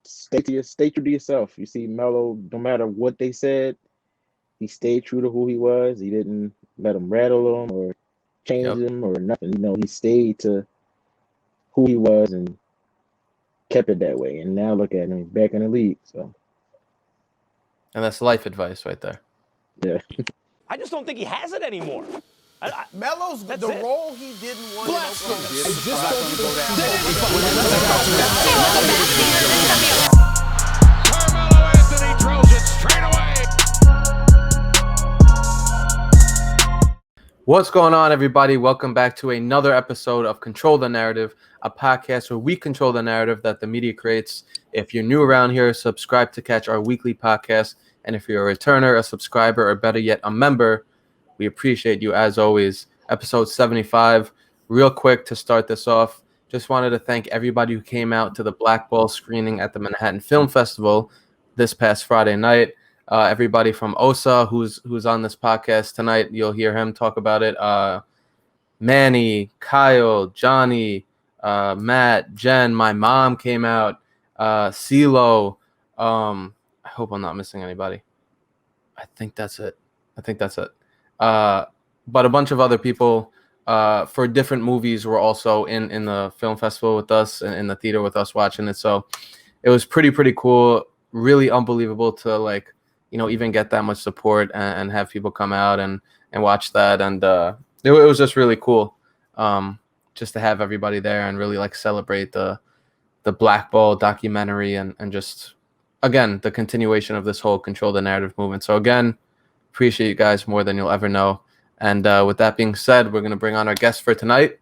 stay true to yourself. You see, Melo, no matter what they said, he stayed true to who he was. He didn't let them rattle him or change him or nothing. He stayed to who he was and kept it that way. And now look at him, back in the league. So, and that's life advice right there. Yeah. I just don't think he has it anymore. Melo's the role he didn't want in Oklahoma. Carmelo Anthony throws it straight away. What's going on, everybody? Welcome back to another episode of Control the Narrative, a podcast where we control the narrative that the media creates. If you're new around here, subscribe to catch our weekly podcast. And if you're a returner, a subscriber, or better yet, a member, we appreciate you as always. Episode 75. Real quick to start this off, just wanted to thank everybody who came out to the blackball screening at the Manhattan Film Festival this past Friday night. Everybody from OSA who's on this podcast tonight, you'll hear him talk about it. Manny, Kyle, Johnny, Matt, Jen, my mom came out, CeeLo. I hope I'm not missing anybody. I think that's it. But a bunch of other people for different movies were also in the film festival with us and in the theater with us watching it. So it was pretty cool. Really unbelievable to even get that much support and have people come out and watch that. And it was just really cool just to have everybody there and really celebrate the blackball documentary and just, again, the continuation of this whole Control the Narrative movement. So again, appreciate you guys more than you'll ever know. And with that being said, we're going to bring on our guest for tonight.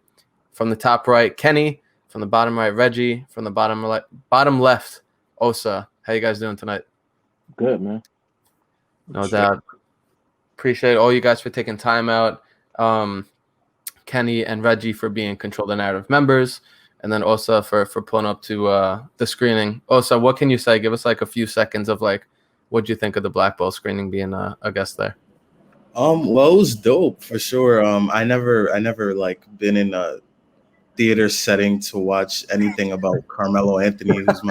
From the top right, Kenny. From the bottom right, Reggie. From the bottom left, Osa. How you guys doing tonight? Good, man. No doubt. Appreciate all you guys for taking time out. Kenny and Reggie for being Control the Narrative members. And then Osa for pulling up to the screening. Osa, what can you say? Give us a few seconds of what'd you think of the blackball screening being a guest there? Well, it was dope for sure. I never been in a theater setting to watch anything about Carmelo Anthony, who's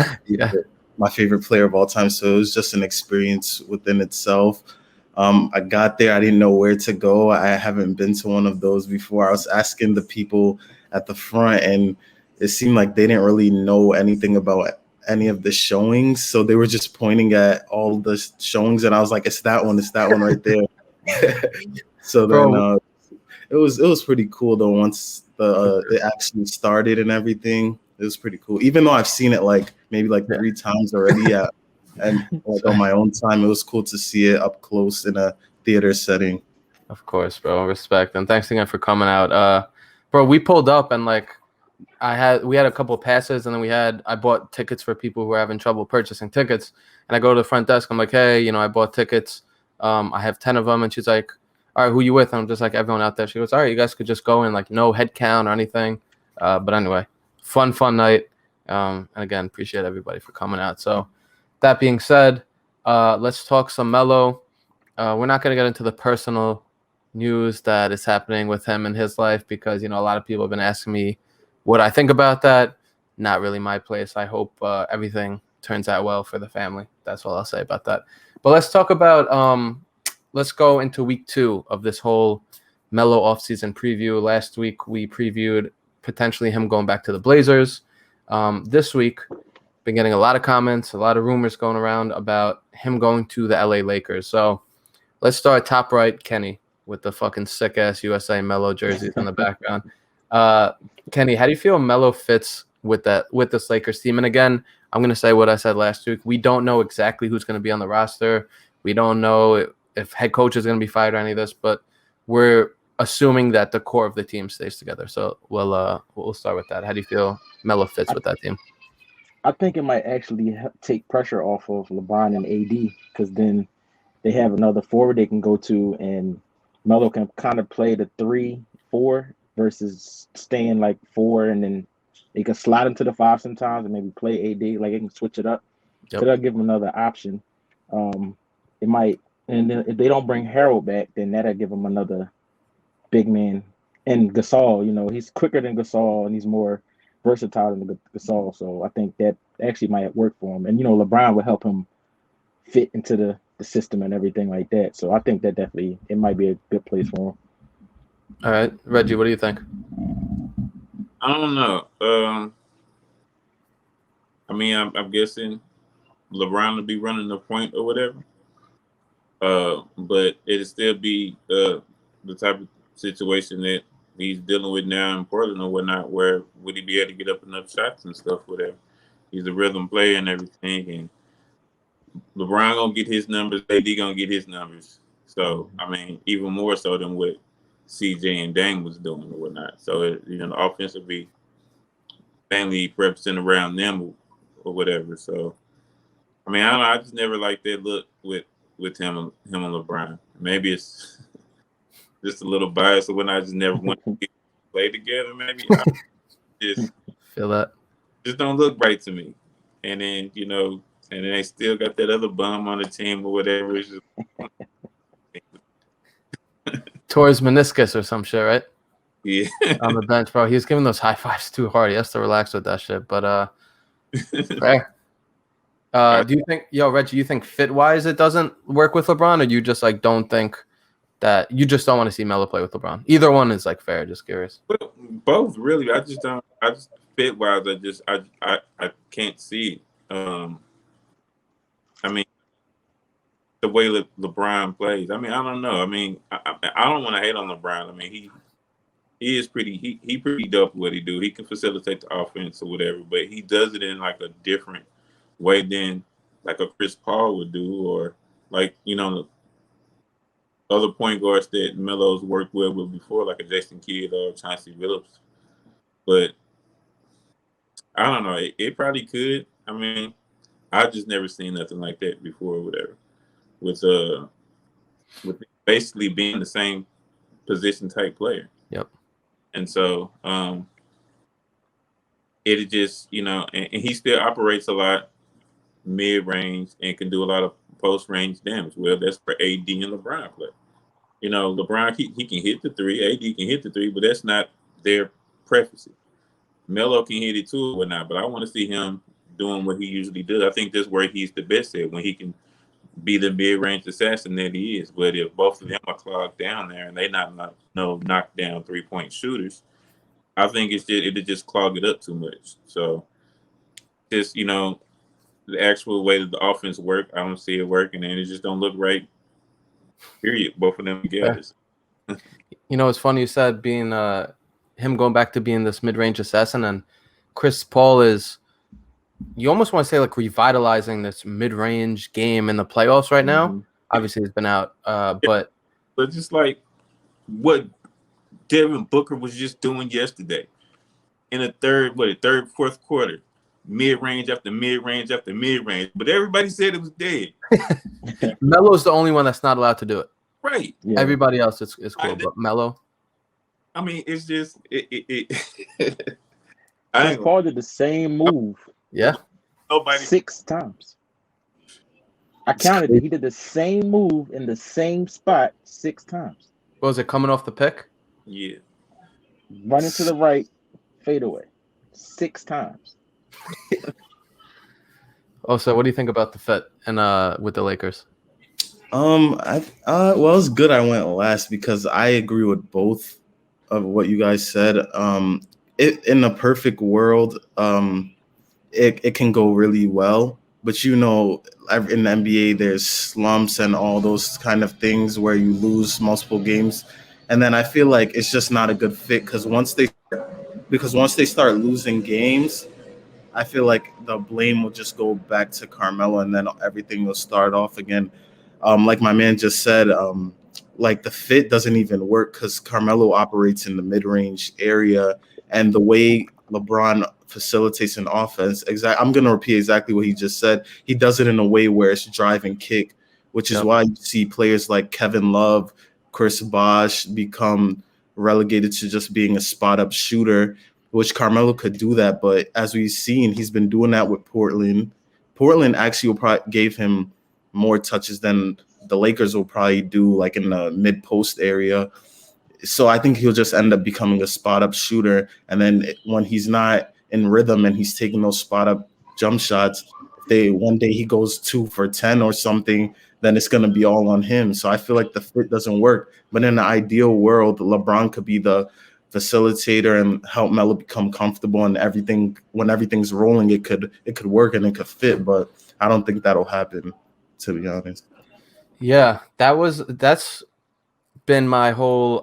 my favorite player of all time. So it was just an experience within itself. I got there, I didn't know where to go. I haven't been to one of those before. I was asking the people at the front, and it seemed like they didn't really know anything about any of the showings. So they were just pointing at all the showings, and I was like, it's that one right there. So then it was pretty cool though. Once it actually started and everything, it was pretty cool. Even though I've seen it maybe 3 times already, and on my own time, it was cool to see it up close in a theater setting. Of course, bro. Respect, and thanks again for coming out, bro. We pulled up and we had a couple passes, and then I bought tickets for people who were having trouble purchasing tickets, and I go to the front desk. I'm like, hey, I bought tickets. I have 10 of them, and she's like, all right, who you with? And I'm just like, everyone out there. She goes, all right, you guys could just go in, no head count or anything. But anyway, fun night. And again, appreciate everybody for coming out. So that being said, let's talk some Melo. We're not going to get into the personal news that is happening with him and his life because, a lot of people have been asking me what I think about that. Not really my place. I hope everything turns out well for the family. That's all I'll say about that. But let's talk about let's go into week 2 of this whole Melo offseason preview. Last week we previewed potentially him going back to the Blazers. This week, been getting a lot of comments, a lot of rumors going around about him going to the LA Lakers. So let's start top right, Kenny, with the fucking sick ass USA Melo jerseys in the background. Kenny, how do you feel Melo fits with this Lakers team? And again, I'm going to say what I said last week. We don't know exactly who's going to be on the roster. We don't know if head coach is going to be fired or any of this, but we're assuming that the core of the team stays together. So we'll start with that. How do you feel Melo fits with that team? I think it might actually take pressure off of LeBron and AD because then they have another forward they can go to, and Melo can kind of play the 3-4 versus staying 4, and then they can slide into the 5 sometimes and maybe play AD. They can switch it up. Yep. So they'll give him another option. It might, and then if they don't bring Harold back, then that'll give him another big man. And Gasol, he's quicker than Gasol, and he's more versatile than Gasol. So I think that actually might work for him. And LeBron would help him fit into the system and everything like that. So I think that definitely it might be a good place for him. All right, Reggie, what do you think? I don't know. I mean, I'm guessing LeBron will be running the point or whatever. But it'll still be the type of situation that he's dealing with now in Portland or whatnot, where would he be able to get up enough shots and stuff, whatever. He's a rhythm player and everything, and LeBron gonna get his numbers, AD gonna get his numbers. So, I mean, even more so than what CJ and Dame was doing or whatnot. So, the offense will be mainly represented around them or whatever. So, I mean, I don't know. I just never liked that look with him and LeBron. Maybe it's just a little biased or whatnot. I just never want to play together. Maybe I just feel that just don't look right to me. And then and then they still got that other bum on the team or whatever. It's just tore his meniscus or some shit, right? Yeah. On the bench, bro. He was giving those high fives too hard. He has to relax with that shit. But fair. Do you think, Reggie, you think fit-wise it doesn't work with LeBron, or you just don't think that you just don't want to see Melo play with LeBron? Either one is fair. Just curious. Both, really. I just fit-wise, I can't see it. I mean, the way LeBron plays. I mean, I don't know. I mean, I don't want to hate on LeBron. I mean, he is pretty. He pretty dope at what he do. He can facilitate the offense or whatever, but he does it in a different way than a Chris Paul would do, or other point guards that Melo's worked well with before, like a Jason Kidd or Chauncey Billups. But I don't know. It probably could. I mean, I've just never seen nothing like that before or whatever. With basically being the same position type player. Yep. And so it just, and he still operates a lot mid-range and can do a lot of post-range damage. Well, that's for AD and LeBron play. LeBron, he can hit the three. AD can hit the three, but that's not their preference. Melo can hit it too or whatnot, but I want to see him doing what he usually does. I think that's where he's the best at, when he can be the mid-range assassin that he is. But if both of them are clogged down there and they not knock down three-point shooters, I think it'll just clog it up too much. So just, the actual way that the offense work, I don't see it working, and it just don't look right. Period. Both of them together. It's funny you said being him going back to being this mid-range assassin, and Chris Paul is, you almost want to say revitalizing this mid-range game in the playoffs right now. Mm-hmm. Obviously, he's been out, but just what Devin Booker was just doing yesterday in the fourth quarter. Mid-range after mid-range after mid-range, but everybody said it was dead. Melo's the only one that's not allowed to do it. Right. Yeah. Everybody else is cool, but Melo. I mean, it's just Paul did the same move. Yeah. 6 times. I counted it. He did the same move in the same spot 6 times. What was it, coming off the pick? Yeah. Running to the right, fade away. 6 times. So what do you think about the fit and with the Lakers? Well, it's good I went last because I agree with both of what you guys said. In a perfect world, it can go really well, but in the NBA there's slumps and all those kind of things where you lose multiple games, and then I feel like it's just not a good fit because once they start losing games, I feel like the blame will just go back to Carmelo, and then everything will start off again. Like my man just said, the fit doesn't even work because Carmelo operates in the mid-range area, and the way LeBron facilitates an offense, I'm going to repeat exactly what he just said. He does it in a way where it's drive and kick, which is why you see players like Kevin Love, Chris Bosh become relegated to just being a spot-up shooter, which Carmelo could do that. But as we've seen, he's been doing that with Portland. Portland actually gave him more touches than the Lakers will probably do, in the mid-post area. So I think he'll just end up becoming a spot-up shooter. And then when he's not in rhythm and he's taking those spot up jump shots, if one day he goes 2 for 10 or something, then it's going to be all on him. So I feel like the fit doesn't work. But in the ideal world, LeBron could be the facilitator and help Melo become comfortable, and when everything's rolling, it could work and it could fit. But I don't think that'll happen, to be honest. Yeah, that's been my whole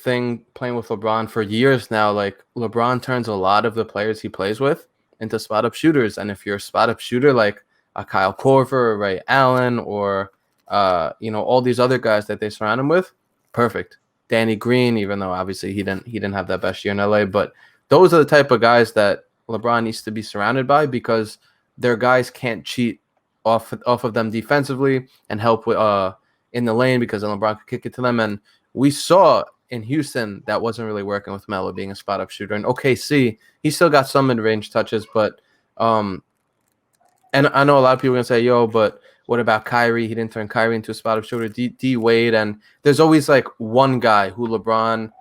thing playing with LeBron for years now. Like, LeBron turns a lot of the players he plays with into spot up shooters, and if you're a spot up shooter like a Kyle Korver or Ray Allen or all these other guys that they surround him with, perfect. Danny Green, even though obviously he didn't have that best year in LA, but those are the type of guys that LeBron needs to be surrounded by, because their guys can't cheat off of them defensively and help with in the lane, because then LeBron could kick it to them. And we saw in Houston that wasn't really working with Melo being a spot up shooter. In OKC, he still got some mid range touches, but and I know a lot of people are gonna say, "Yo, but what about Kyrie? He didn't turn Kyrie into a spot up shooter." D Wade, and there's always like one guy who LeBron,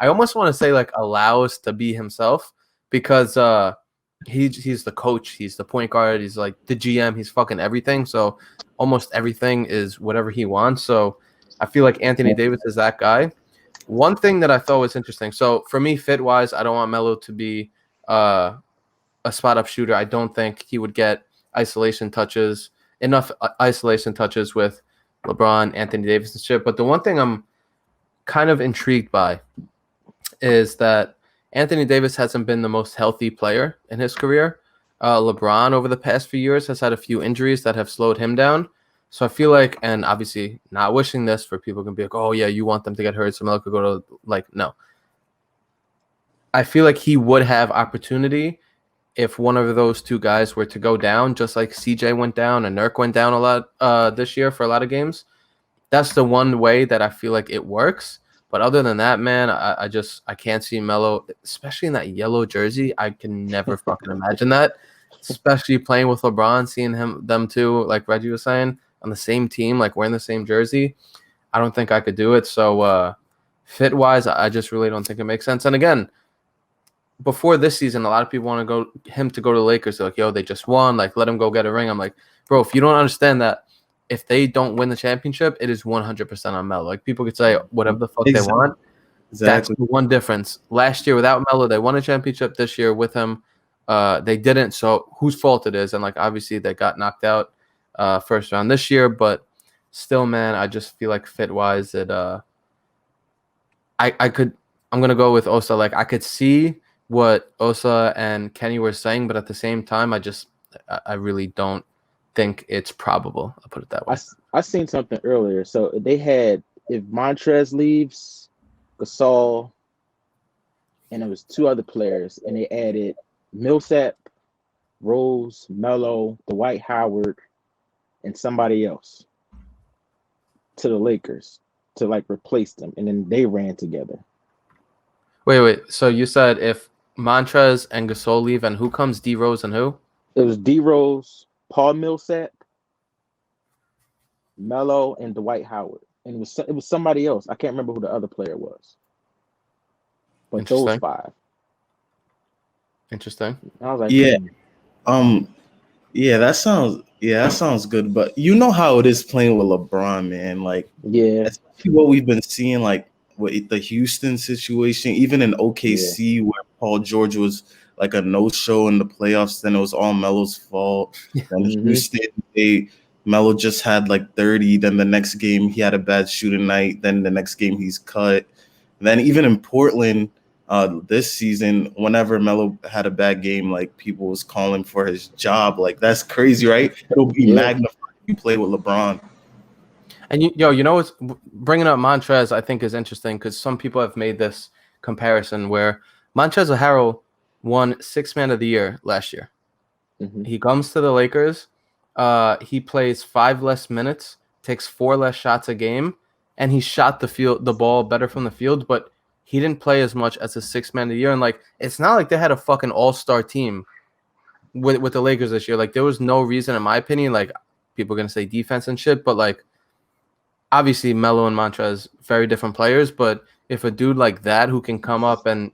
I almost want to say like allows to be himself, because he's the coach, he's the point guard, he's like the GM, he's fucking everything. So almost everything is whatever he wants. So I feel like Anthony Davis is that guy. One thing that I thought was interesting. So for me, fit wise, I don't want Melo to be a spot up shooter. I don't think he would get enough isolation touches with LeBron, Anthony Davis, and shit. But the one thing I'm kind of intrigued by is that Anthony Davis hasn't been the most healthy player in his career. LeBron over the past few years has had a few injuries that have slowed him down. So I feel like, and obviously not wishing this for people can be like, oh yeah, you want them to get hurt so Melo could go to, no. I feel like he would have opportunity if one of those two guys were to go down, just like CJ went down and Nurk went down a lot this year for a lot of games. That's the one way that I feel like it works. But other than that, man, I can't see Melo, especially in that yellow jersey. I can never fucking imagine that, especially playing with LeBron, seeing them two, like Reggie was saying, on the same team, like wearing the same jersey. I don't think I could do it. So fit-wise, I just really don't think it makes sense. And again, before this season, a lot of people want him to go to the Lakers. They're like, yo, they just won. Like, let him go get a ring. I'm like, bro, if you don't understand that, if they don't win the championship, it is 100% on Melo. Like, people could say whatever the fuck they want. Exactly. That's the one difference. Last year without Melo, they won a championship. This year with him, they didn't. So whose fault it is? And like, obviously they got knocked out first round this year, but still, man, I just feel like fit wise that I'm gonna go with Osa. Like, I could see what Osa and Kenny were saying, but at the same time, I really don't think it's probable. I'll put it that way. I seen something earlier. So they had, if Montrez leaves, Gasol, and it was two other players, and they added Millsap, Rose, Melo, Dwight Howard, and somebody else to the Lakers to like replace them, and then they ran together. Wait. So you said if Montrez and Gasol leave, and who comes? D Rose and who? It was D Rose, Paul Millsap, Melo, and Dwight Howard, and it was somebody else. I can't remember who the other player was, but those five. Interesting. I was like, yeah, that sounds good. But you know how it is playing with LeBron, man. Like, yeah, especially what we've been seeing, like with the Houston situation, even in OKC, where Paul George was like a no-show in the playoffs, then it was all Melo's fault. And Houston, Melo just had like 30. Then the next game he had a bad shooting night. Then the next game he's cut. And then even in Portland this season, whenever Melo had a bad game, like people was calling for his job. Like, that's crazy, right? It'll be magnified if you play with LeBron. And you know what's bringing up Montrez, I think, is interesting because some people have made this comparison where Montrezl Harrell won Sixth Man of the Year last year. Mm-hmm. He comes to the Lakers. He plays 5 less minutes, takes 4 less shots a game, and he shot the ball better from the field, but he didn't play as much as a Sixth Man of the Year. And like, it's not like they had a fucking all-star team with the Lakers this year. Like, there was no reason, in my opinion, like, people are gonna say defense and shit, but like, obviously Melo and Montrez, very different players, but if a dude like that who can come up and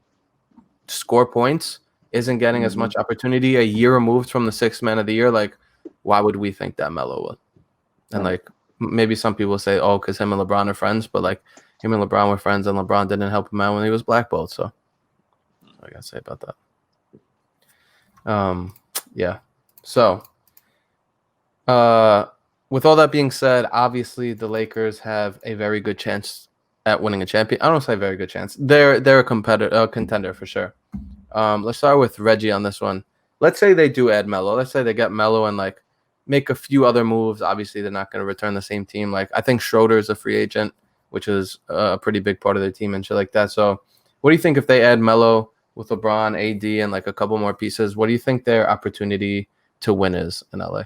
score points isn't getting as much opportunity, a year removed from the sixth man of the year, like, why would we think that Melo would? And like, maybe some people say, oh, because him and LeBron are friends, but like, him and LeBron were friends, and LeBron didn't help him out when he was blackballed. So that's what I gotta say about that. Yeah. So, with all that being said, obviously the Lakers have a very good chance at winning a champion. I don't say very good chance. They're a contender for sure. Let's start with Reggie on this one. Let's say they do add Melo. Let's say they get Melo and like make a few other moves. Obviously, they're not going to return the same team. Like, I think Schroeder is a free agent, which is a pretty big part of their team and shit like that. So, what do you think if they add Melo with LeBron, AD, and like a couple more pieces? What do you think their opportunity to win is in LA?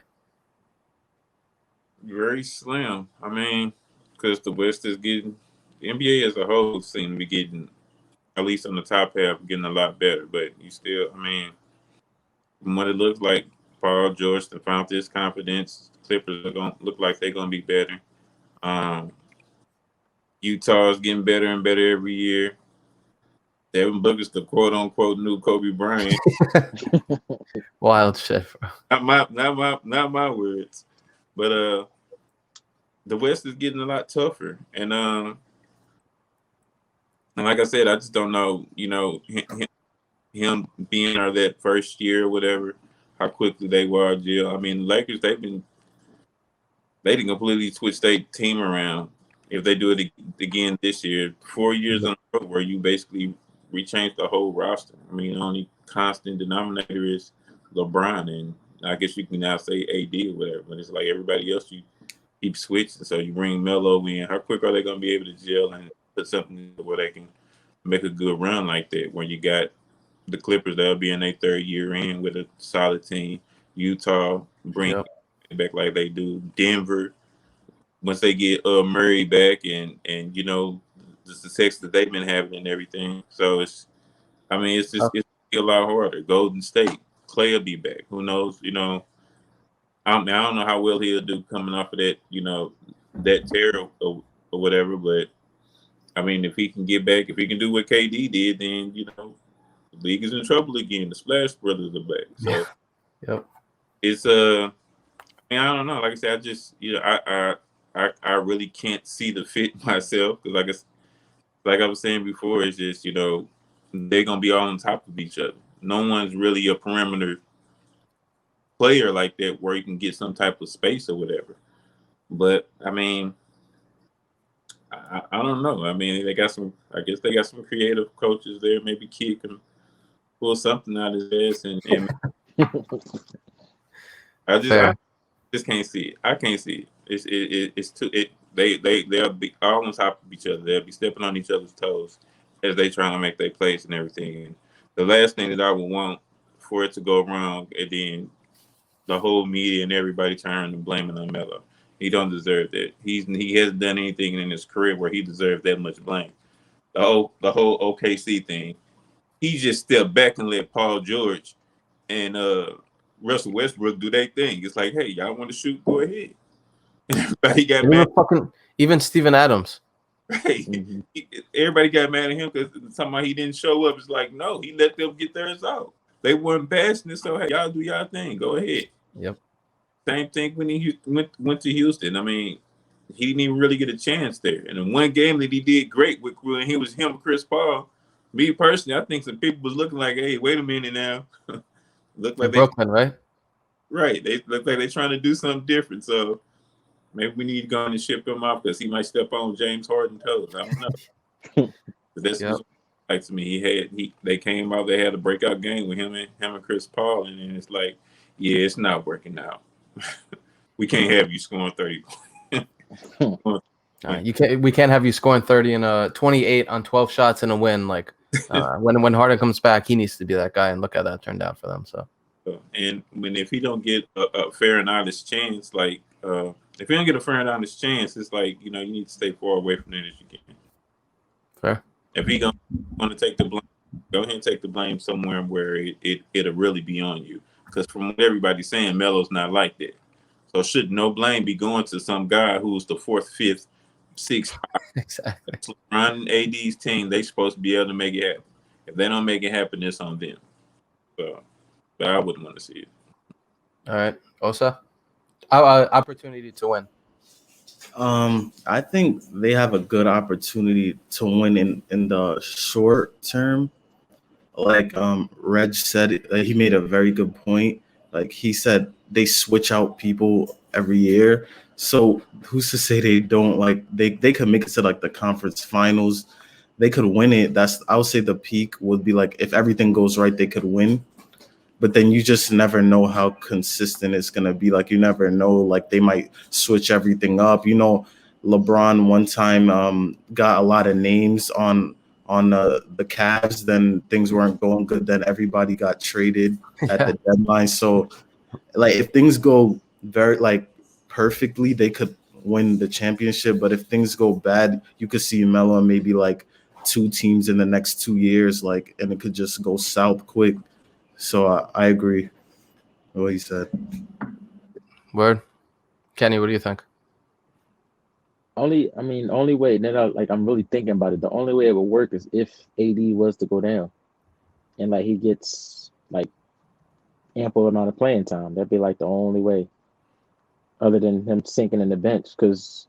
Very slim. I mean, because the West is getting, the NBA as a whole seems to be getting, at least on the top half, getting a lot better. But you still, I mean, from what it looks like, Paul George found this confidence. The Clippers are going to look like they're going to be better. Utah is getting better and better every year. Devin Booker's the quote-unquote new Kobe Bryant. Wild shit, bro. Not my words. But the West is getting a lot tougher, and like I said, I just don't know. You know, him being there that first year or whatever, how quickly they were jail. I mean, the Lakers they can completely switch their team around if they do it again this year. 4 years on the road where you basically rechange the whole roster. I mean, the only constant denominator is LeBron, and I guess you can now say AD or whatever. But it's like everybody else, you keep switching. So you bring Melo in. How quick are they going to be able to gel and put something where they can make a good run like that? When you got the Clippers, they'll be in their third year in with a solid team. Utah bring back like they do. Denver, once they get Murray back and you know the success that they've been having and everything. So it's just it's a lot harder. Golden State, Clay will be back. Who knows? You know, I don't know how well he'll do coming off of that, you know, that tear or whatever. But I mean, if he can get back, if he can do what KD did, then you know, the league is in trouble again. The Splash Brothers are back. So it's I mean, I don't know. Like I said, I just I really can't see the fit myself because like I was saying before, it's just, you know, they're gonna be all on top of each other. No one's really a perimeter player like that where you can get some type of space or whatever. But I mean, I don't know. I mean, I guess they got some creative coaches there. Maybe Kid can pull something out of his ass and I just can't see it. I can't see it. It's too they'll be all on top of each other. They'll be stepping on each other's toes as they trying to make their place and everything. And the last thing that I would want for it to go wrong, and then the whole media and everybody turning and blaming on Melo. He don't deserve that. He hasn't done anything in his career where he deserves that much blame. The whole OKC thing, he just stepped back and let Paul George and Russell Westbrook do their thing. It's like, hey, y'all want to shoot? Go ahead. Everybody got mad. Even Steven Adams. Right. Everybody got mad at him because somehow he didn't show up. It's like, no, he let them get theirs out. They weren't passing it, so hey, y'all do y'all thing. Go ahead. Yep. Same thing when he went to Houston. I mean, he didn't even really get a chance there. And in one game that he did great with when he was him and Chris Paul, me personally, I think some people was looking like, hey, wait a minute now. Look like Brooklyn, right? Right. They look like they're trying to do something different. So maybe we need to go and ship him off because he might step on James Harden's toes. I don't know. But that's like to me. They came out. They had a breakout game with him and Chris Paul, and then it's like, yeah, it's not working out. We can't have you scoring 30. We can't have you scoring 30 and 28 on 12 shots and a win. Like when Harden comes back, he needs to be that guy. And look how that turned out for them. So. And if he don't get a fair and honest chance, like if you don't get a fair and honest chance, it's like, you know, you need to stay far away from it as you can. Fair. If he going to take the blame, go ahead and take the blame somewhere where it'll really be on you. Because from what everybody's saying, Melo's not like that. So should no blame be going to some guy who's the 4th, 5th, 6th? Exactly. Running AD's team, they supposed to be able to make it happen. If they don't make it happen, it's on them. So, but I wouldn't want to see it. All right, Osa, opportunity to win. I think they have a good opportunity to win in the short term. Like Reg said, he made a very good point. Like he said, they switch out people every year. So who's to say they don't? Like they could make it to like the conference finals. They could win it. I would say the peak would be like if everything goes right, they could win. But then you just never know how consistent it's gonna be. Like you never know. Like they might switch everything up. You know, LeBron one time got a lot of names on the Cavs. Then things weren't going good. Then everybody got traded at the deadline. So like if things go very like perfectly, they could win the championship. But if things go bad, you could see Melo and maybe like 2 teams in the next 2 years. Like and it could just go south quick. So I agree with what he said. Word. Kenny, what do you think? Only way that I'm really thinking about it. The only way it would work is if AD was to go down, and like he gets like ample amount of playing time. That'd be like the only way, other than him sinking in the bench. Because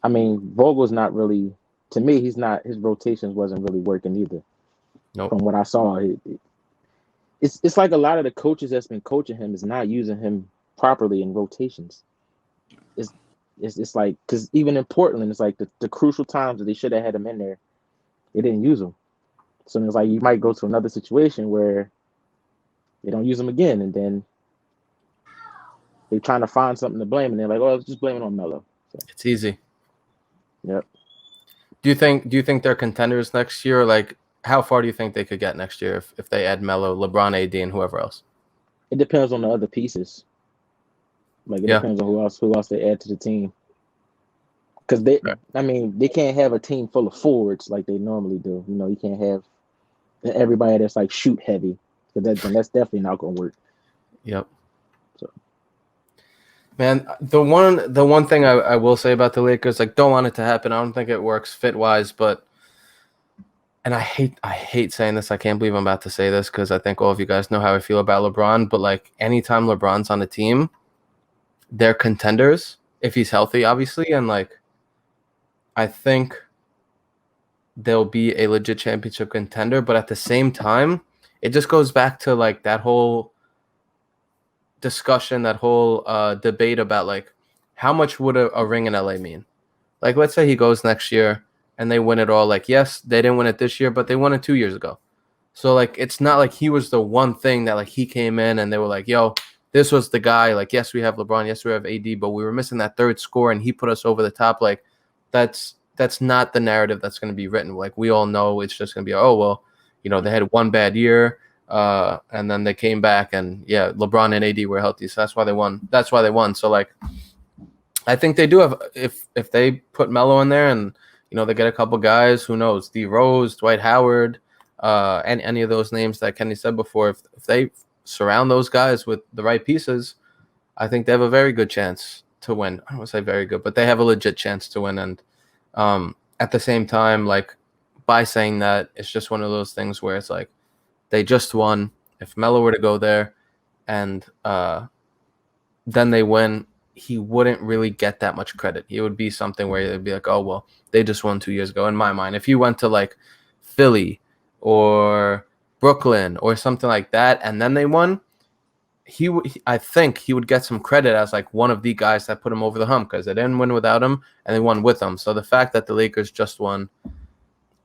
I mean, Vogel's not really. To me, his rotations wasn't really working either. Nope. From what I saw, it's like a lot of the coaches that's been coaching him is not using him properly in rotations. It's like, because even in Portland, it's like the crucial times that they should have had him in there, they didn't use him. So it's like you might go to another situation where they don't use him again, and then they're trying to find something to blame, and they're like, "Oh, let's just blame it on Melo." So, it's easy. Yep. Do you think they're contenders next year? Like, how far do you think they could get next year if they add Melo, LeBron, AD, and whoever else? It depends on the other pieces. Like it depends on who else they add to the team. Because they can't have a team full of forwards like they normally do. You know, you can't have everybody that's like shoot heavy, because that's definitely not going to work. Yep. So, man, the one thing I will say about the Lakers, like, don't want it to happen. I don't think it works fit wise, but. And I hate saying this. I can't believe I'm about to say this because I think all of you guys know how I feel about LeBron. But like anytime LeBron's on the team, they're contenders if he's healthy, obviously. And like, I think they'll be a legit championship contender. But at the same time, it just goes back to like that whole discussion, that whole debate about like how much would a ring in LA mean? Like, let's say he goes next year and they win it all. Like, yes, they didn't win it this year, but they won it 2 years ago. So, like, it's not like he was the one thing that, like, he came in and they were like, yo, this was the guy. Like, yes, we have LeBron. Yes, we have AD, but we were missing that third score, and he put us over the top. Like, that's not the narrative that's going to be written. Like, we all know it's just going to be, oh, well, you know, they had one bad year, and then they came back, and, yeah, LeBron and AD were healthy, so that's why they won. So, like, I think they do have – if they put Melo in there and – you know, they get a couple guys, who knows, D. Rose, Dwight Howard, and any of those names that Kenny said before. If they surround those guys with the right pieces, I think they have a very good chance to win. I don't want to say very good, but they have a legit chance to win. And at the same time, like, by saying that, it's just one of those things where it's like they just won. If Melo were to go there and then they win, he wouldn't really get that much credit. It would be something where it'd be like, oh, well, they just won 2 years ago, in my mind. If you went to like Philly or Brooklyn or something like that, and then they won, I think he would get some credit as like one of the guys that put him over the hump, because they didn't win without him and they won with him. So the fact that the Lakers just won,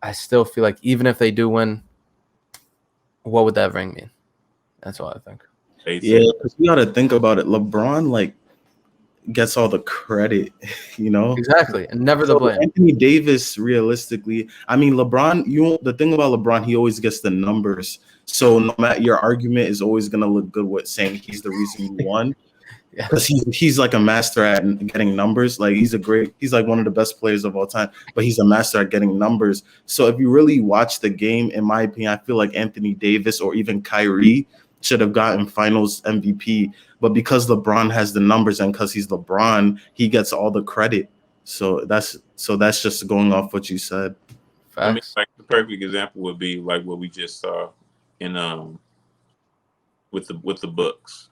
I still feel like even if they do win, what would that ring mean? That's all I think. Yeah, because you got to think about it. LeBron, like, gets all the credit, you know? Exactly. And never the blame. Anthony Davis, realistically, I mean, LeBron, the thing about LeBron, he always gets the numbers. So no matter, your argument is always going to look good with saying he's the reason you won. Because he's like a master at getting numbers. Like, he's like one of the best players of all time, but he's a master at getting numbers. So if you really watch the game, in my opinion, I feel like Anthony Davis or even Kyrie should have gotten finals MVP. But because LeBron has the numbers and because he's LeBron, he gets all the credit. So that's just going off what you said. I mean, like the perfect example would be like what we just saw in with the Bucks.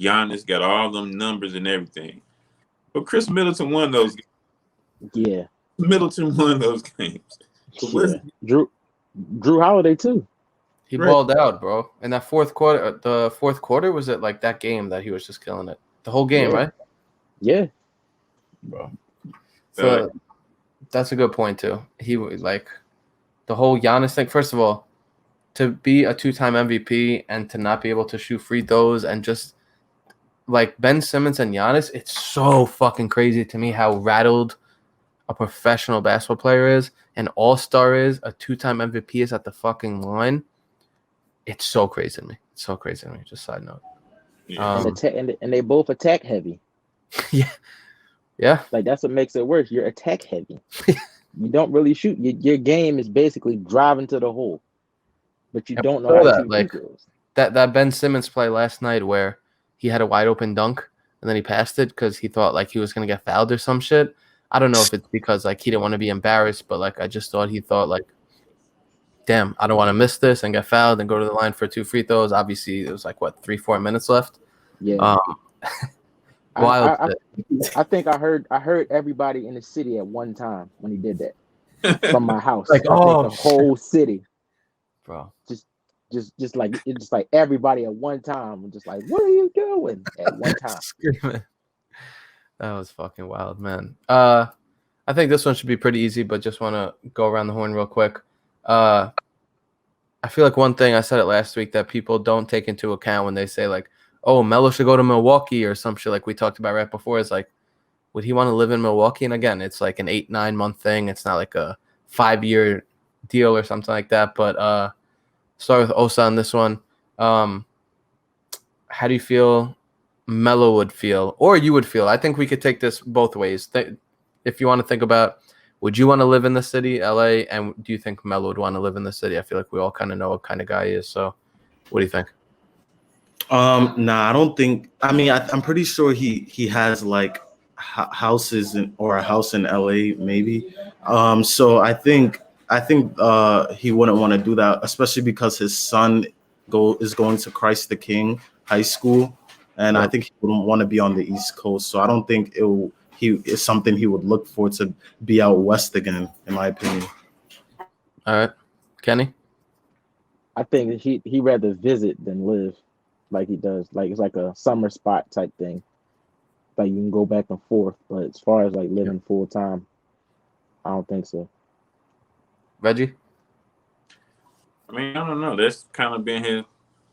Giannis got all them numbers and everything. But Chris Middleton won those games. Yeah. Middleton won those games. Yeah. Drew Holiday too. He balled out, bro. In that fourth quarter, was it like that game that he was just killing it? The whole game, right? Yeah. Bro. So that's a good point too. He like the whole Giannis thing. First of all, to be a 2-time MVP and to not be able to shoot free throws and just like Ben Simmons and Giannis, it's so fucking crazy to me how rattled a professional basketball player is, an all-star is, a 2-time MVP is at the fucking line. It's so crazy to me. It's so crazy to me. Just side note. Yeah. And they both attack heavy. Yeah. Yeah. Like that's what makes it worse. You're attack heavy. You don't really shoot. Your game is basically driving to the hole, but you don't know how to shoot free throws. That Ben Simmons play last night where he had a wide open dunk and then he passed it because he thought like he was gonna get fouled or some shit. I don't know if it's because like he didn't want to be embarrassed, but like I just thought he thought like, damn, I don't want to miss this and get fouled and go to the line for 2 free throws. Obviously, it was like what 3-4 minutes left. Yeah. Wild. I think I heard everybody in the city at one time when he did that from my house. Like the whole city, bro. Just like everybody at one time, just like, what are you doing at one time? Screaming. That was fucking wild, man. I think this one should be pretty easy, but just want to go around the horn real quick. I feel like one thing I said it last week that people don't take into account when they say like, oh, Melo should go to Milwaukee or some shit like we talked about right before is like, would he want to live in Milwaukee? And again, it's like an 8-9 month thing. It's not like a 5-year deal or something like that. But start with Osa on this one. How do you feel Melo would feel or you would feel? I think we could take this both ways. If you want to think about, would you want to live in the city, LA? And do you think Melo would want to live in the city? I feel like we all kind of know what kind of guy he is. So what do you think? Nah, I don't think. I mean, I'm pretty sure he has like houses or a house in LA, maybe. So I think he wouldn't want to do that, especially because his son is going to Christ the King High School, and I think he wouldn't want to be on the East Coast. So I don't think it's something he would look for to be out west again, in my opinion. All right, Kenny. I think he rather visit than live. Like he does, like it's like a summer spot type thing. Like you can go back and forth, but as far as like living full time, I don't think so. Reggie? I mean, I don't know. That's kind of been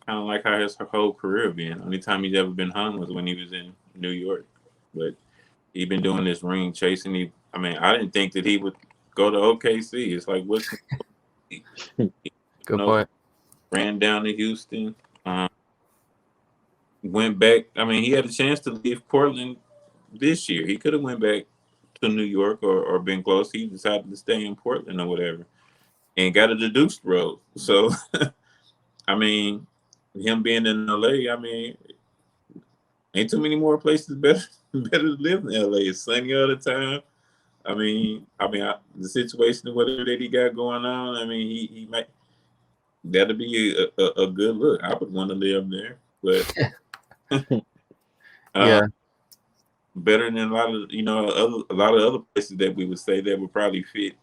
like how his whole career been. Only time he's ever been hung was when he was in New York. But he been doing this ring chasing. I mean, I didn't think that he would go to OKC. It's like, what's good point. Ran down to Houston. Went back. I mean, he had a chance to leave Portland this year. He could have went back to New York or been close. He decided to stay in Portland or whatever and got a deduced road. So, I mean, him being in LA, I mean, ain't too many more places better to live in LA. It's sunny all the time. I mean, the situation or whatever that he got going on, I mean, he might, that'll be a good look. I would want to live there, but yeah, better than a lot of other places that we would say that would probably fit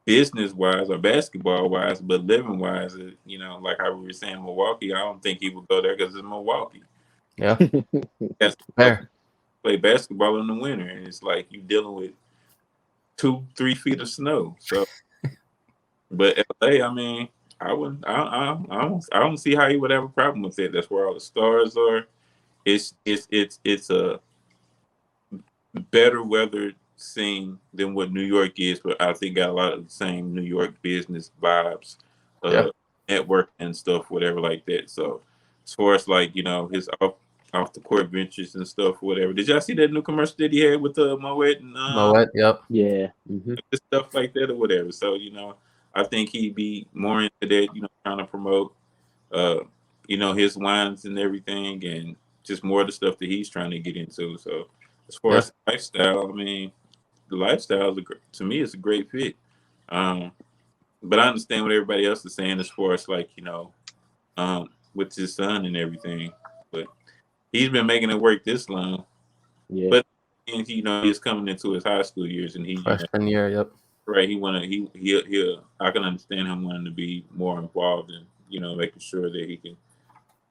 business wise or basketball wise, but living wise, like how we were saying Milwaukee, I don't think he would go there because it's Milwaukee. Yeah, that's fair. Play basketball in the winter, and it's like you dealing with 2-3 feet of snow. So, but LA, I mean, I don't see how he would have a problem with it. That's where all the stars are. It's a better weather scene than what New York is, but I think got a lot of the same New York business vibes, network and stuff, whatever like that. So as far as like, his off the court ventures and stuff, whatever. Did y'all see that new commercial that he had with Moet and Moet? Yep. Yeah. Stuff like that or whatever. So, I think he'd be more into that, trying to promote his wines and everything, and just more of the stuff that he's trying to get into. So as far as lifestyle, I mean, the lifestyle to me is a great fit. But I understand what everybody else is saying as far as like, with his son and everything. But he's been making it work this long. Yeah. But and he's coming into his high school years, and Freshman year, yep. right. I can understand him wanting to be more involved in making sure that he can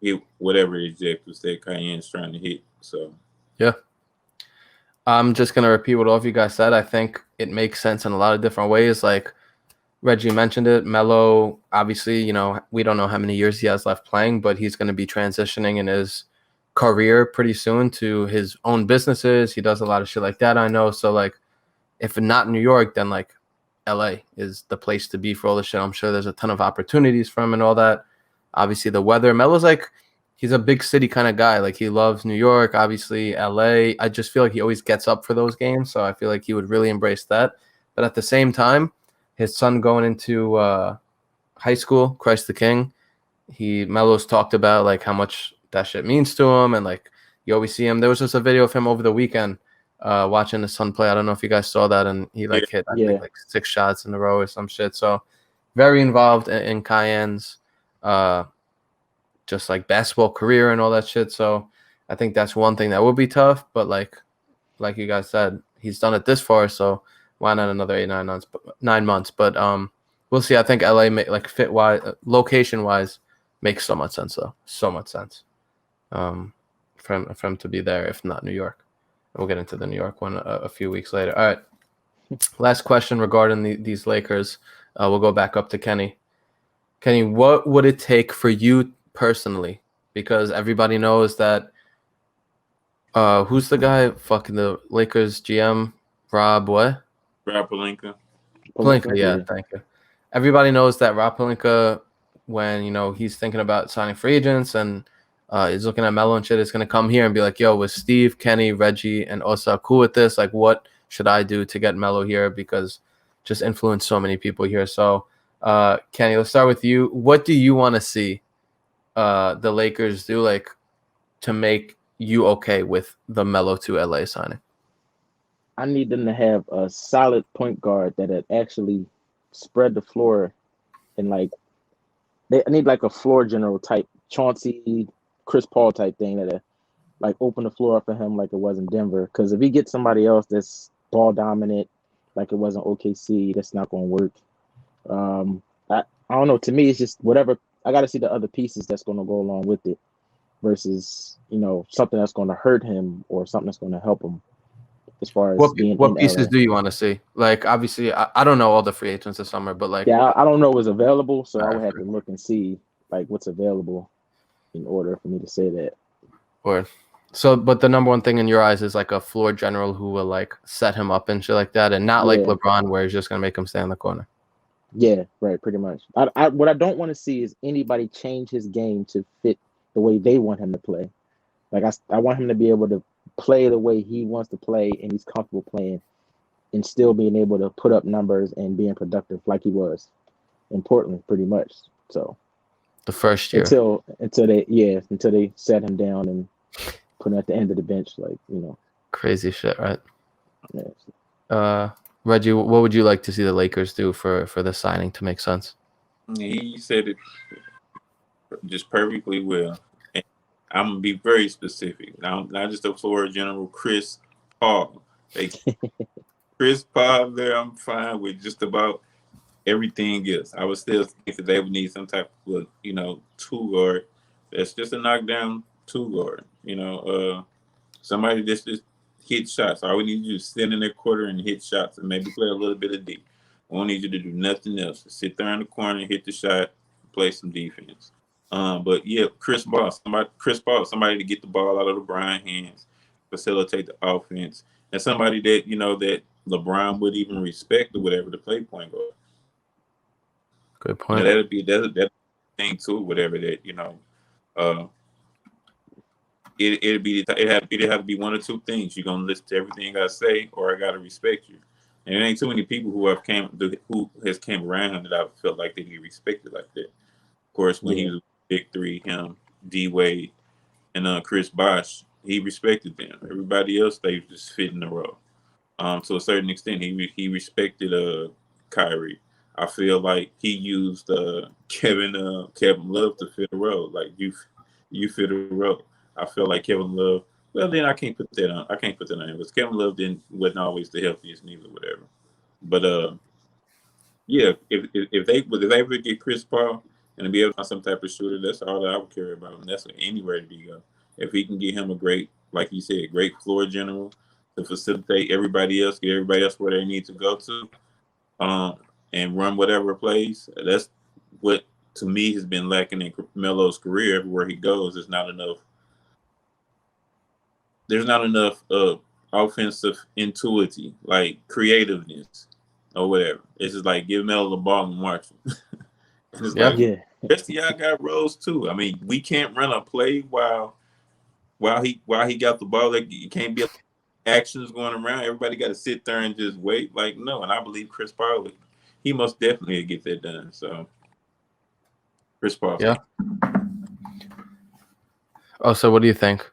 hit whatever objectives that Cayenne's trying to hit. So yeah. I'm just gonna repeat what all of you guys said. I think it makes sense in a lot of different ways. Like Reggie mentioned it. Melo, obviously, we don't know how many years he has left playing, but he's going to be transitioning in his career pretty soon to his own businesses. He does a lot of shit like that, I know. So, like, if not New York, then, like, LA is the place to be for all this shit. I'm sure there's a ton of opportunities for him and all that. Obviously, the weather. Melo's, like, he's a big city kind of guy. Like, he loves New York, obviously, LA. I just feel like he always gets up for those games, so I feel like he would really embrace that. But at the same time, his son going into high school, Christ the King, Melo's talked about like how much that shit means to him, and like you always see him. There was just a video of him over the weekend watching his son play. I don't know if you guys saw that, and he like hit I think like 6 shots in a row or some shit. So very involved in Cayenne's just like basketball career and all that shit. So I think that's one thing that would be tough, but like you guys said, he's done it this far, so why not another 9 months? But we'll see. I think LA fit wise, location wise, makes so much sense though. So much sense. For him to be there, if not New York. We'll get into the New York one a few weeks later. All right. Last question regarding these Lakers. We'll go back up to Kenny. Kenny, what would it take for you personally? Because everybody knows that. Who's the guy? Fucking the Lakers GM, Rob what? Rob Pelinka. Pelinka, yeah, thank you. Everybody knows that Rob Pelinka, when he's thinking about signing free agents and he's looking at Melo and shit, is gonna come here and be like, "Yo, was Steve, Kenny, Reggie, and Osa cool with this? Like, what should I do to get Melo here? Because just influence so many people here." So, Kenny, let's start with you. What do you want to see the Lakers do, like, to make you okay with the Melo to LA signing? I need them to have a solid point guard that had actually spread the floor, and I need like a floor general type, Chauncey, Chris Paul type thing that like open the floor up for him like it was in Denver. Because if he gets somebody else that's ball dominant, like it was in OKC, that's not going to work. I don't know. To me, it's just whatever. I got to see the other pieces that's going to go along with it versus something that's going to hurt him or something that's going to help him. As far as what pieces do you want to see? Like, obviously, I don't know all the free agents this summer, but like, yeah, I don't know what's available, so I would have to look and see like what's available in order for me to say that. Or so, but the number one thing in your eyes is like a floor general who will like set him up and shit like that, and not like LeBron where he's just gonna make him stay in the corner. Yeah, right, pretty much. What I don't want to see is anybody change his game to fit the way they want him to play. Like I want him to be able to play the way he wants to play and he's comfortable playing, and still being able to put up numbers and being productive like he was in Portland, pretty much. So the first year until they set him down and put him at the end of the bench, crazy shit, right? Yeah. Reggie, what would you like to see the Lakers do for the signing to make sense? He said it just perfectly well. And I'm gonna be very specific. Now, not just the floor general, Chris Paul. Chris Paul there, I'm fine with just about everything else. I would still think that they would need some type of two guard that's just a knockdown two guard. Somebody that's just hit shots. All we need you to stand in their quarter and hit shots and maybe play a little bit of D. I don't need you to do nothing else. Just sit there in the corner, hit the shot, play some defense. But yeah, Chris Paul, somebody to get the ball out of LeBron's hands, facilitate the offense, and somebody that that LeBron would even respect or whatever to play point guard. Good point. That'd thing too, whatever that it'd have to be one or two things. You're gonna listen to everything I say, or I gotta respect you. And there ain't too many people who has came around that I felt like they get respected like that. Of course, when he was Big Three, him, D Wade, and Chris Bosh, he respected them. Everybody else, they just fit in the role. To a certain extent, he respected Kyrie. I feel like he used Kevin Love to fill the role. Like you fill the role. I feel like Kevin Love. Well, then I can't put that on. I can't put that on him because Kevin Love wasn't always the healthiest neither, whatever. But yeah, if they ever get Chris Paul and be able to find some type of shooter, that's all that I would care about. And that's anywhere to go. If he can get him a great, like you said, great floor general to facilitate everybody else, get everybody else where they need to go to, and run whatever plays. That's what to me has been lacking in Melo's career. Everywhere he goes, there's not enough offensive intuitivity, like creativeness or whatever. It's just like give Melo the ball and march him. It's like rest of y'all got roles too. I mean, we can't run a play while he got the ball. Like you can't be actions going around. Everybody got to sit there and just wait. Like no, and I believe Chris Paul, he most definitely will get that done. So Chris Paul. Yeah. Oh, so what do you think?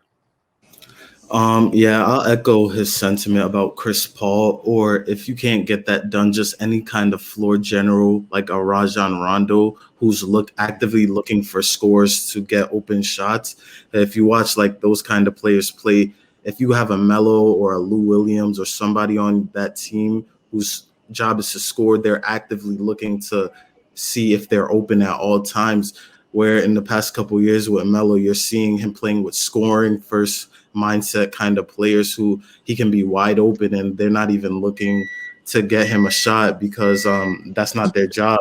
Yeah, I'll echo his sentiment about Chris Paul, or if you can't get that done, just any kind of floor general like a Rajon Rondo who's actively looking for scores to get open shots. If you watch like those kind of players play, if you have a Melo or a Lou Williams or somebody on that team whose job is to score, they're actively looking to see if they're open at all times. Where in the past couple of years with Melo, you're seeing him playing with scoring first mindset kind of players who he can be wide open and they're not even looking to get him a shot because that's not their job.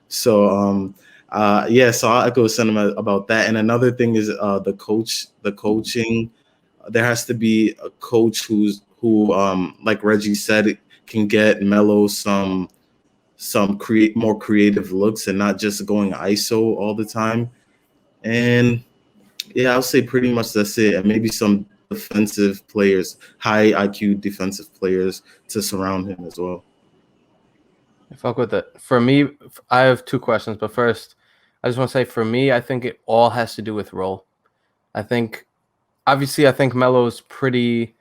So so I'll echo sentiment about that. And another thing is the coaching. There has to be a coach who like Reggie said, can get Melo some more creative looks and not just going ISO all the time. And yeah, I'll say pretty much that's it. And maybe some defensive players, high IQ defensive players to surround him as well. I fuck with it. For me, I have two questions. But first, I just want to say for me, I think it all has to do with role. I think Melo's pretty,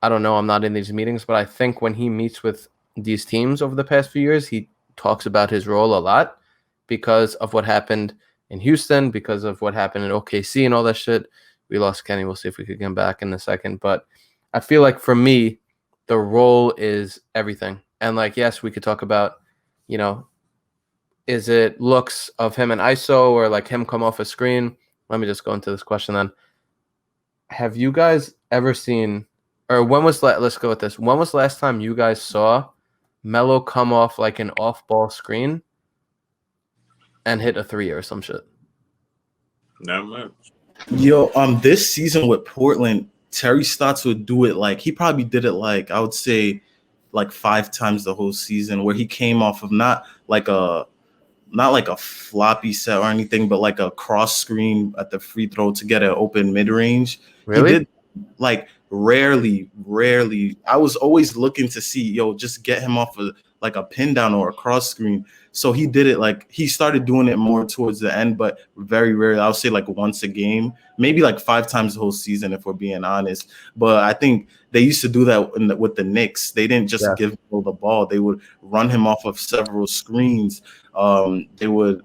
I don't know, I'm not in these meetings, but I think when he meets with these teams over the past few years, he talks about his role a lot because of what happened in Houston, because of what happened in OKC and all that shit. We lost Kenny. We'll see if we could get him back in a second. But I feel like for me, the role is everything. And like, yes, we could talk about, is it looks of him in ISO or like him come off a screen? Let me just go into this question then. Have you guys ever seen, or let's go with this. When was the last time you guys saw Melo come off like an off-ball screen and hit a three or some shit? Not much. Yo, this season with Portland, Terry Stotts would do it like he probably did it like I would say like 5 times the whole season, where he came off of not like a floppy set or anything, but like a cross screen at the free throw to get an open mid range. Really? He did like rarely. I was always looking to see, just get him off of like a pin down or a cross screen. So he did it like he started doing it more towards the end, but very rarely. I would say like once a game, maybe like 5 times the whole season, if we're being honest. But I think they used to do that with the Knicks. They didn't just give him the ball. They would run him off of several screens. They would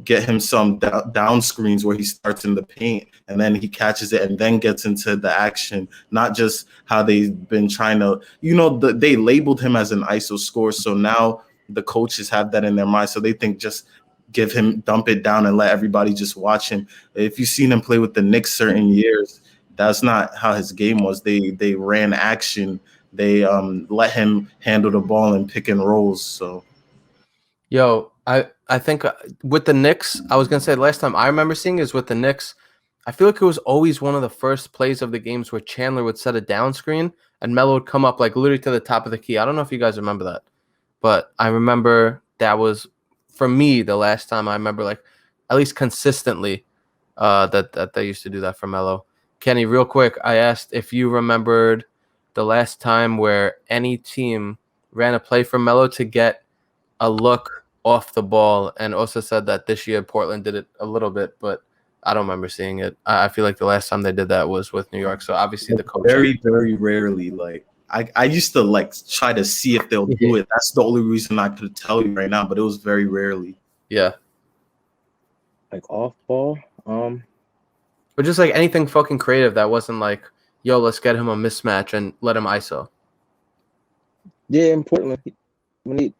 get him some down screens where he starts in the paint and then he catches it and then gets into the action, not just how they've been trying to, they labeled him as an ISO scorer. So now the coaches have that in their mind. So they think just dump it down and let everybody just watch him. If you've seen him play with the Knicks certain years, that's not how his game was. They ran action. They let him handle the ball and pick and rolls. So, yo, I think with the Knicks, I was going to say the last time I remember seeing is with the Knicks. I feel like it was always one of the first plays of the games where Chandler would set a down screen and Melo would come up like literally to the top of the key. I don't know if you guys remember that, but I remember that was, for me, the last time I remember like at least consistently that they used to do that for Melo. Kenny, real quick, I asked if you remembered the last time where any team ran a play for Melo to get a look off the ball, and also said that this year Portland did it a little bit, but I don't remember seeing it. I feel like the last time they did that was with New York. So obviously the coach. Very, very rarely. Like I used to like try to see if they'll do it. That's the only reason I could tell you right now, but it was very rarely. Yeah. Like off ball. But just like anything fucking creative that wasn't like, yo, let's get him a mismatch and let him ISO. Yeah, in Portland, when he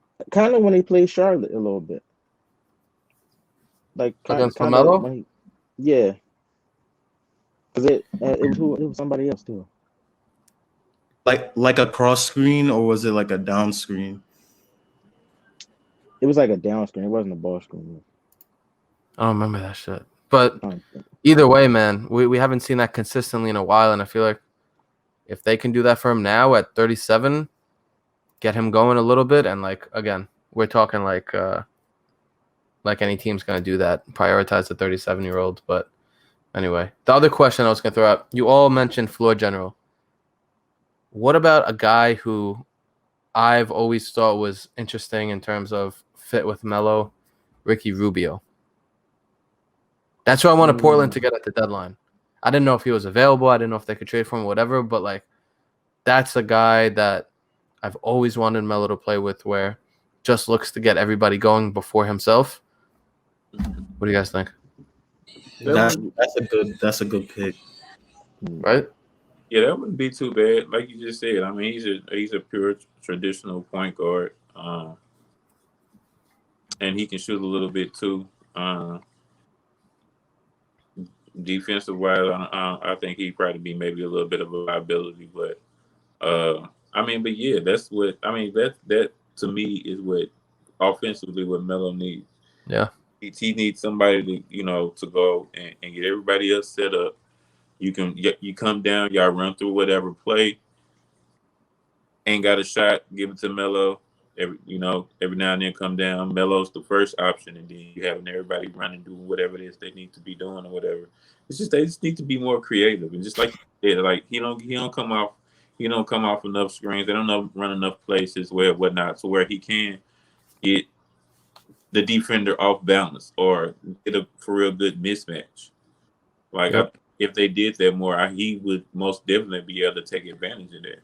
played Charlotte a little bit, like Against kind Melo? of yeah, because it was somebody else too. Like a cross screen, or was it like a down screen? It was like a down screen. It wasn't a ball screen. I don't remember that shit. But either way, man, we haven't seen that consistently in a while, and I feel like if they can do that for him now at 37, get him going a little bit, and like again, we're talking like any team's gonna do that, prioritize the 37-year-old. But anyway, the other question I was gonna throw out, you all mentioned floor general. What about a guy who I've always thought was interesting in terms of fit with Melo, Ricky Rubio? That's who I wanted Portland to get at the deadline. I didn't know if he was available. I didn't know if they could trade for him, whatever. But like, that's a guy that I've always wanted Melo to play with, where just looks to get everybody going before himself. What do you guys think? That's a good pick, right? Yeah, that wouldn't be too bad. Like you just said, I mean, he's a pure traditional point guard, and he can shoot a little bit too. Defensive wise, I think he'd probably be maybe a little bit of a liability, but but yeah, that to me is what offensively what Melo needs. Yeah, he needs somebody to go and get everybody else set up. You come down, y'all run through whatever play. Ain't got a shot, give it to Melo. Every now and then come down. Melo's the first option, and then you having everybody running, doing whatever it is they need to be doing or whatever. It's just they just need to be more creative, and just like he don't come off enough screens. They don't run enough places where whatnot, so where he can get the defender off balance or get a for real good mismatch. Like if they did that more, he would most definitely be able to take advantage of that.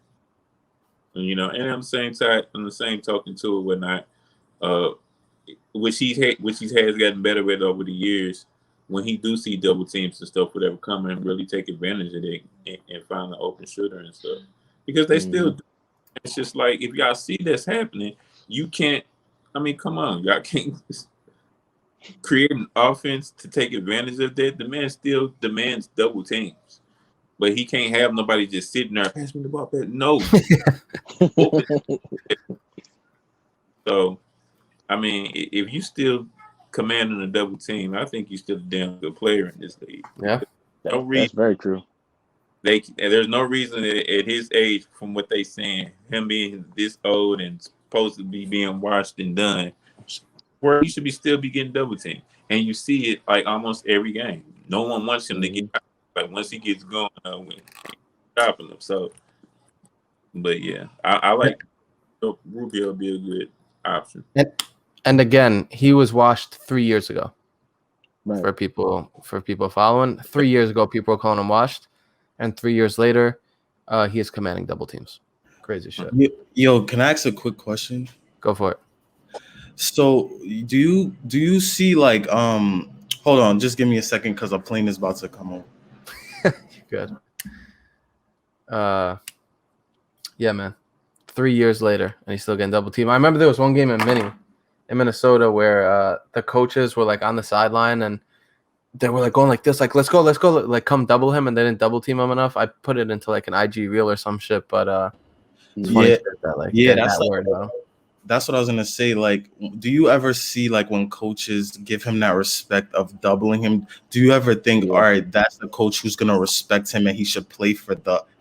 And on the same token too, whatnot, which he has gotten better with over the years. When he do see double teams and stuff, whatever, come and really take advantage of it and find the open shooter and stuff, because they still do. It's just like if y'all see this happening, you can't. I mean, come on, y'all can't create an offense to take advantage of that. The man still demands double teams. But he can't have nobody just sitting there, pass me the ball. No. So, I mean, if you still commanding a double team, I think you're still a damn good player in this league. Yeah. That's very true. There's no reason at his age, from what they saying, him being this old and supposed to be being washed and done, where he should still be getting double team. And you see it like almost every game. No one wants him to get out. Like once he gets going, we're stopping him. So, but yeah, I like Rubio be a good option. And again, he was washed 3 years ago. Right. For people following, 3 years ago, people were calling him washed, and 3 years later, he is commanding double teams. Crazy shit. Yo, can I ask a quick question? Go for it. So, do you see like hold on, just give me a second because a plane is about to come on. Good. Yeah, man. 3 years later, and he's still getting double team. I remember there was one game in Minnesota where the coaches were like on the sideline and they were like going like this, like let's go, like come double him, and they didn't double team him enough. I put it into like an IG reel or some shit, but it's funny that's what I was gonna say. Like, do you ever see like when coaches give him that respect of doubling him? Do you ever think, all right, that's the coach who's gonna respect him and he should play for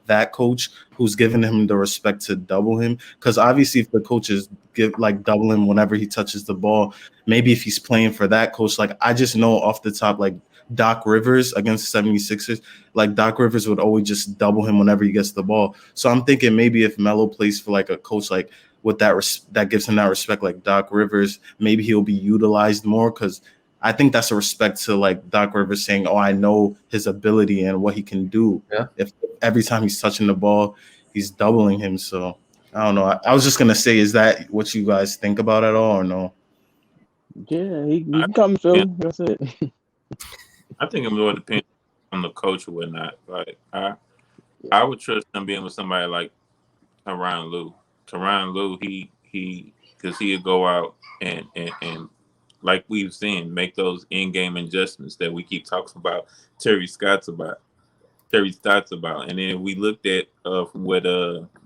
that coach who's giving him the respect to double him? Because obviously, if the coaches double him whenever he touches the ball, maybe if he's playing for that coach, like I just know off the top, like Doc Rivers against the 76ers, like Doc Rivers would always just double him whenever he gets the ball. So I'm thinking maybe if Melo plays for like a coach like with that gives him that respect, like Doc Rivers, maybe he'll be utilized more, because I think that's a respect to like Doc Rivers saying, oh, I know his ability and what he can do. Yeah. If every time he's touching the ball, he's doubling him. So I don't know. I was just gonna say, is that what you guys think about at all, or no? Yeah, he can come Philly. That's it. I think it more depends on the coach or whatnot. Like I would trust him being with somebody like Tyronn Lue. Tyronn Lue, he because he'd go out and like we've seen, make those in-game adjustments that we keep talking about. Terry Stotts about, and then we looked at from what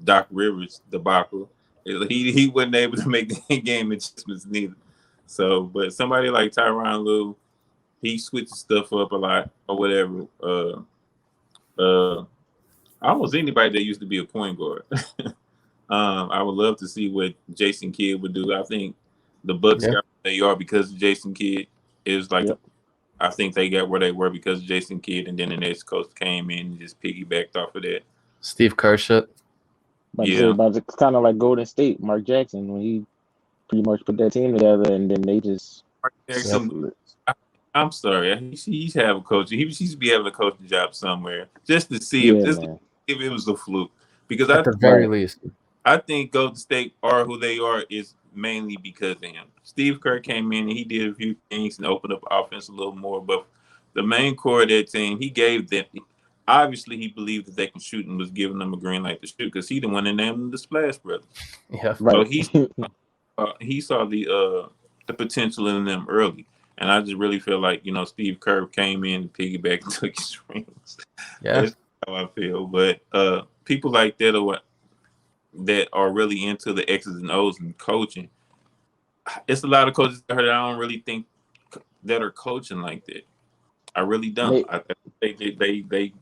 Doc Rivers debacle. He wasn't able to make the in-game adjustments neither. So, but somebody like Tyronn Lue, he switches stuff up a lot or whatever. Almost anybody that used to be a point guard. I would love to see what Jason Kidd would do. I think the Bucks got where they are because of Jason Kidd. It was like I think they got where they were because of Jason Kidd, and then the next coach came in and just piggybacked off of that. Steve Kerr shit. It's kind of like Golden State, Mark Jackson, when he pretty much put that team together, and then they just. I'm sorry, he's have a coach. He should be having a coaching job somewhere just to see if it was a fluke. Because at the very least, I think Golden State are who they are is mainly because of him. Steve Kerr came in and he did a few things and opened up offense a little more, but the main core of that team, he gave them. Obviously, he believed that they could shoot and was giving them a green light to shoot because he the one that named them the Splash Brothers. Yeah, right. So he saw the potential in them early. And I just really feel like, Steve Kerr came in and piggybacked and took his rings. Yeah. That's how I feel. But people like that are really into the X's and O's and coaching, it's a lot of coaches that I don't really think that are coaching like that. I really don't. I think they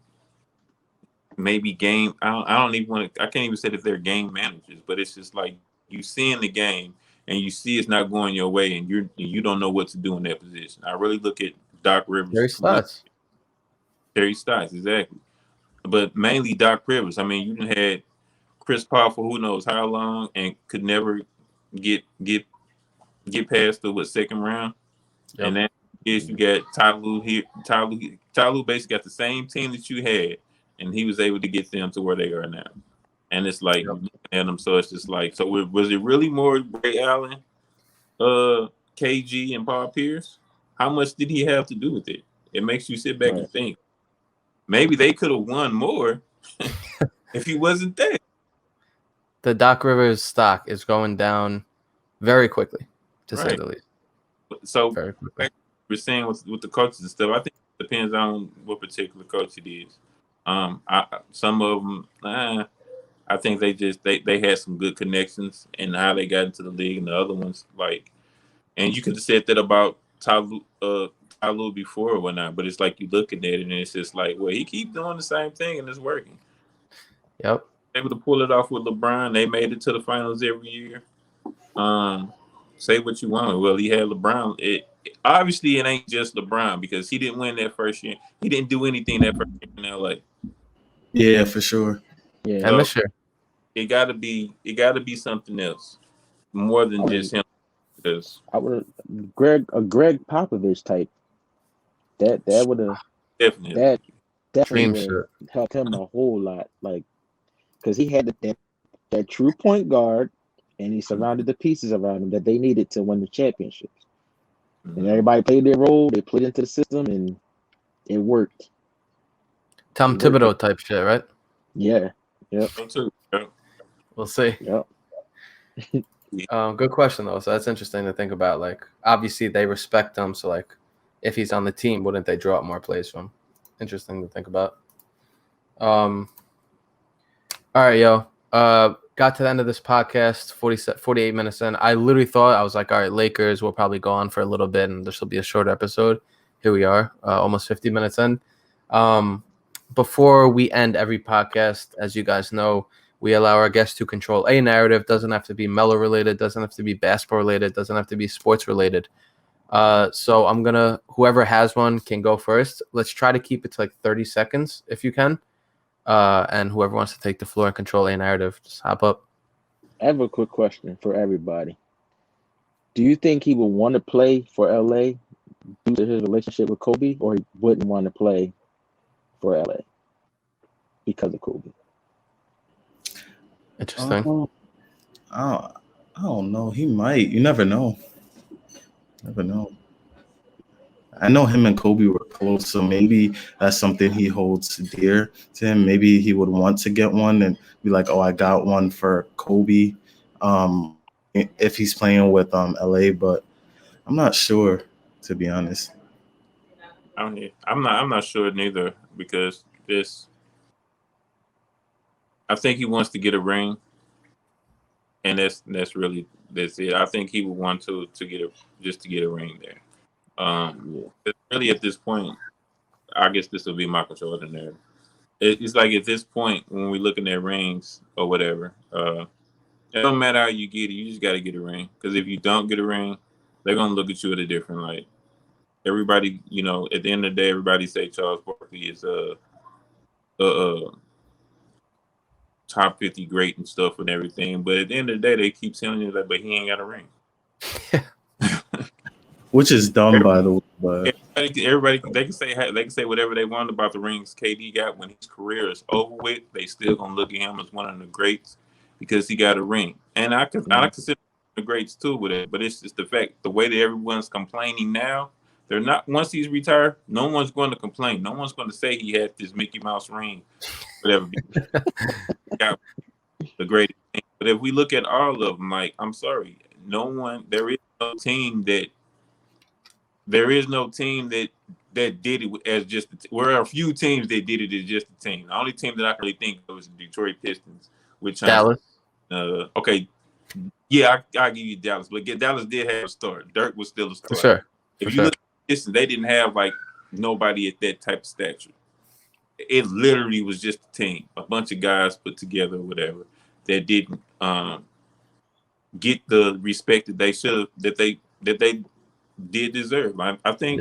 maybe game. I don't even want to. I can't even say that they're game managers, but it's just like you see in the game and you see it's not going your way, and you don't know what to do in that position. I really look at Doc Rivers. Terry Stotts, exactly. But mainly Doc Rivers. I mean, you had Chris Paul for who knows how long and could never get past the second round. Yep. And then you got Ty Lue here. Ty Lue basically got the same team that you had, and he was able to get them to where they are now. And it's like looking at them, so it's just like, so was it really more Ray Allen, KG, and Paul Pierce? How much did he have to do with it? It makes you sit back and think. Maybe they could have won more if he wasn't there. The Doc Rivers stock is going down very quickly, to say the least. So we're saying with the coaches and stuff, I think it depends on what particular coach it is. Some of them, I think they had some good connections and how they got into the league, and the other ones and you could have said that about Ty Lue before or whatnot, but it's like you look at it and it's just like, well, he keep doing the same thing and it's working. Yep. Able to pull it off with LeBron. They made it to the finals every year. Say what you want. Well, he had LeBron. Obviously it ain't just LeBron because he didn't win that first year. He didn't do anything that first year in LA. Yeah, for sure. Yeah, and this year. It gotta be something else more than just him. Because I would Greg Popovich type. That would have definitely helped him a whole lot. Like, because he had that true point guard, and he surrounded the pieces around him that they needed to win the championships. Mm-hmm. And everybody played their role. They played into the system, and it worked. Tom Thibodeau type shit, right? Yeah. Yep. We'll see. Yep. Good question though. So that's interesting to think about. Like, obviously they respect him, so like, if he's on the team, wouldn't they draw up more plays from him? Interesting to think about. All right, yo. Got to the end of this podcast, 48 minutes in. I literally thought, I was like, all right, Lakers will probably go on for a little bit, and this will be a short episode. Here we are, almost 50 minutes in. Before we end every podcast, as you guys know, we allow our guests to control a narrative. Doesn't have to be Melo related. Doesn't have to be basketball related. Doesn't have to be sports related. So I'm gonna, whoever has one can go first. Let's try to keep it to like 30 seconds if you can. And whoever wants to take the floor and control a narrative, just hop up. I have a quick question for everybody. Do you think he would want to play for LA due to his relationship with Kobe, or he wouldn't want to play for LA because of Kobe? Interesting. I don't know. He might. You never know. Never know. I know him and Kobe were close, so maybe that's something he holds dear to him. Maybe he would want to get one and be like, "Oh, I got one for Kobe," if he's playing with LA. But I'm not sure, to be honest. I'm not sure neither because I think he wants to get a ring, and that's it. I think he would want to get a ring there. Really at this point, I guess this will be Michael Jordan there. It's like at this point when we're looking at rings or whatever, it don't matter how you get it, you just got to get a ring. Because if you don't get a ring, they're gonna look at you at a different light. Everybody, at the end of the day, everybody say Charles Barkley is a top 50 great and stuff and everything, but at the end of the day, they keep telling you that, but he ain't got a ring. Which is dumb, by the way. But everybody, they can say whatever they want about the rings KD got when his career is over with. They still gonna look at him as one of the greats because he got a ring, and I consider the greats too with it. But it's just the fact, the way that everyone's complaining now. They're not. Once he's retired, no one's going to complain. No one's going to say he had this Mickey Mouse ring, whatever. Got the greatest thing. But if we look at all of them, like, I'm sorry, there is no team that did it as just. There are a few teams that did it as just a team. The only team that I really think of was the Detroit Pistons, which Dallas. Okay, yeah, I'll give you Dallas, but Dallas did have a star. Dirk was still a star. For sure. If you look at this, they didn't have like nobody at that type of stature. It literally was just a team, a bunch of guys put together, or whatever, that didn't get the respect that they should, that they did deserve. I think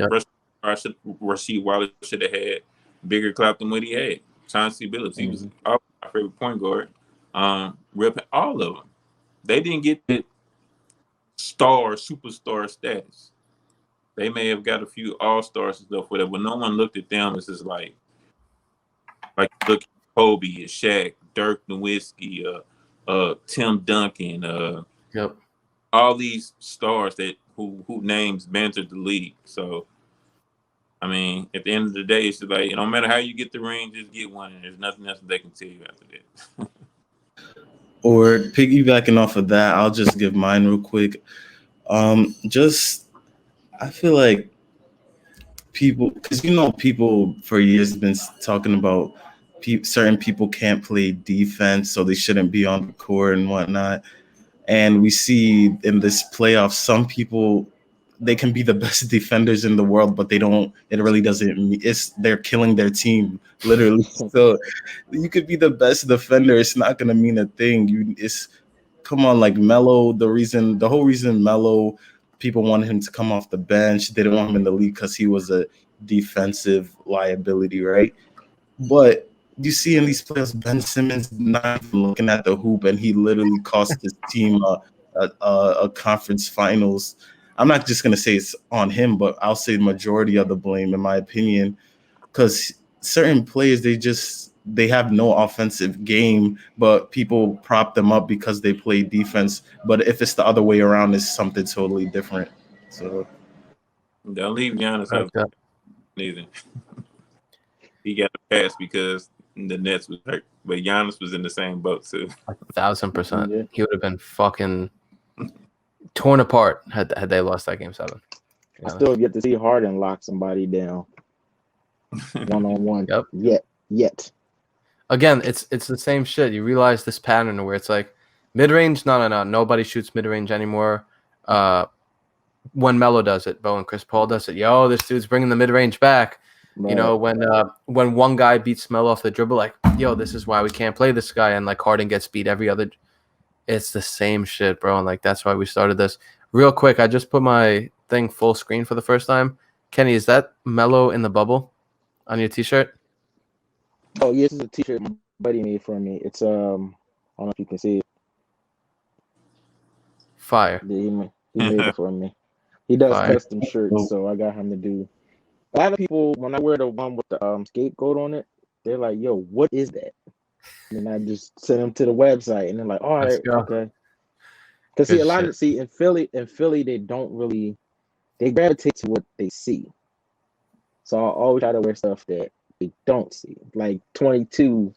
Rasheed Wallace should have had bigger clout than what he had. Chauncey Billups, he was my favorite point guard. All of them, they didn't get the superstar status. They may have got a few all-stars and stuff, whatever, but no one looked at them as just like look at Kobe, Shaq, Dirk Nowitzki, Tim Duncan, all these stars who names bantered the league. So, I mean, at the end of the day, it's just like, no matter how you get the ring, just get one, and there's nothing else that they can tell you after that. Or piggybacking off of that, I'll just give mine real quick. I feel like people, because people for years have been talking about certain people can't play defense, so they shouldn't be on the court and whatnot. And we see in this playoff, some people, they can be the best defenders in the world, but they don't. It really doesn't. They're killing their team, literally. So you could be the best defender, it's not gonna mean a thing. Come on, like Melo. The whole reason Melo, people wanted him to come off the bench. They didn't want him in the league because he was a defensive liability, right? But you see in these playoffs, Ben Simmons not even looking at the hoop, and he literally cost his team a conference finals. I'm not just gonna say it's on him, but I'll say the majority of the blame, in my opinion, because certain players, they have no offensive game, but people prop them up because they play defense. But if it's the other way around, it's something totally different. So don't leave Giannis out neither. He got a pass because the Nets was hurt, but Giannis was in the same boat too. 1,000%. Yeah. He would have been fucking torn apart had they lost that game 7. I still get to see Harden lock somebody down 1-on-1. Yet. Again, it's the same shit. You realize this pattern where it's like mid-range, no. Nobody shoots mid-range anymore. When Melo does it, when Chris Paul does it, this dude's bringing the mid-range back. Right. When one guy beats Melo off the dribble, like, this is why we can't play this guy, and like Harden gets beat every other. It's the same shit, bro, and like that's why we started this. Real quick, I just put my thing full screen for the first time. Kenny, is that Melo in the bubble on your T-shirt? Oh, yes, it's a T-shirt my buddy made for me. It's I don't know if you can see it. Fire. Yeah, he made it for me. He does custom shirts, so I got him to do. A lot of people, when I wear the one with the scapegoat on it, they're like, "Yo, what is that?" And I just sent them to the website, and they're like, all Let's right, go. okay. Because Good see, a lot shit. of in Philly, they don't really gravitate to what they see. So I always try to wear stuff that they don't see. Like 22,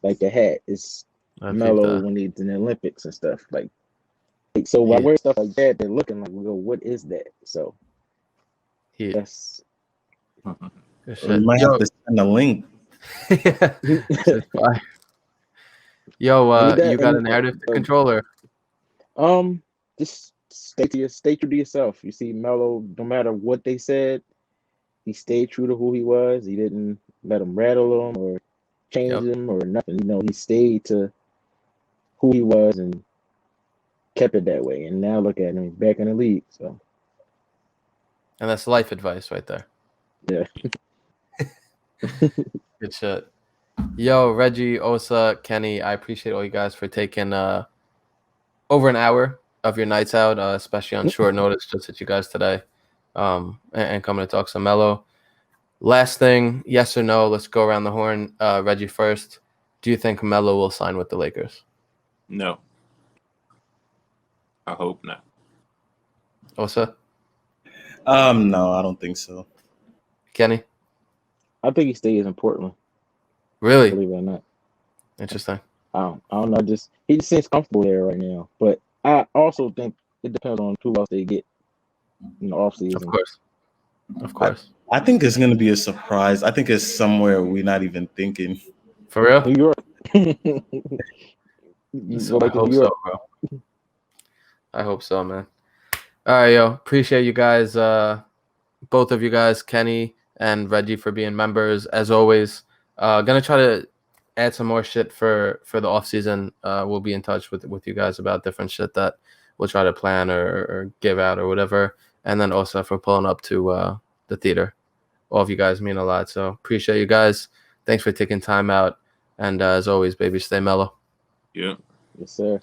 like the hat is I Melo think when he's in the Olympics and stuff. Like, so when I Yeah. wear stuff like that, they're looking like, well, what is that? So Yeah. that's Good You shit. might Yo, have to send a link. yeah. Shit's fire. Yo, And with you that, got a and narrative controller. just stay true to yourself. You see, Melo, no matter what they said, he stayed true to who he was. He didn't let them rattle him or change him or nothing. You know, he stayed to who he was and kept it that way. And now look at him, he's back in the league. So And that's life advice right there. yeah. Good shit. Yo, Reggie, Osa, Kenny, I appreciate all you guys for taking over an hour of your nights out, especially on short notice, just at you guys today, and coming to talk some Melo. Last thing, yes or no? Let's go around the horn. Reggie first. Do you think Melo will sign with the Lakers? No. I hope not. Osa? No, I don't think so. Kenny? I think he stays in Portland, Really? believe it or not. Interesting. I don't know. He just seems comfortable there right now. But I also think it depends on who else they get in the offseason. Of course. Of course. I think it's going to be a surprise. I think it's somewhere we're not even thinking. For real? New York. So I hope so, bro. I hope so, man. All right, yo. Appreciate you guys, both of you guys, Kenny and Reggie, for being members. As always, gonna try to add some more shit for the off season. We'll be in touch with you guys about different shit that we'll try to plan or give out or whatever. And then also for pulling up to the theater. All of you guys mean a lot. So appreciate you guys. Thanks for taking time out. And as always, baby, stay mellow. Yeah. Yes, sir.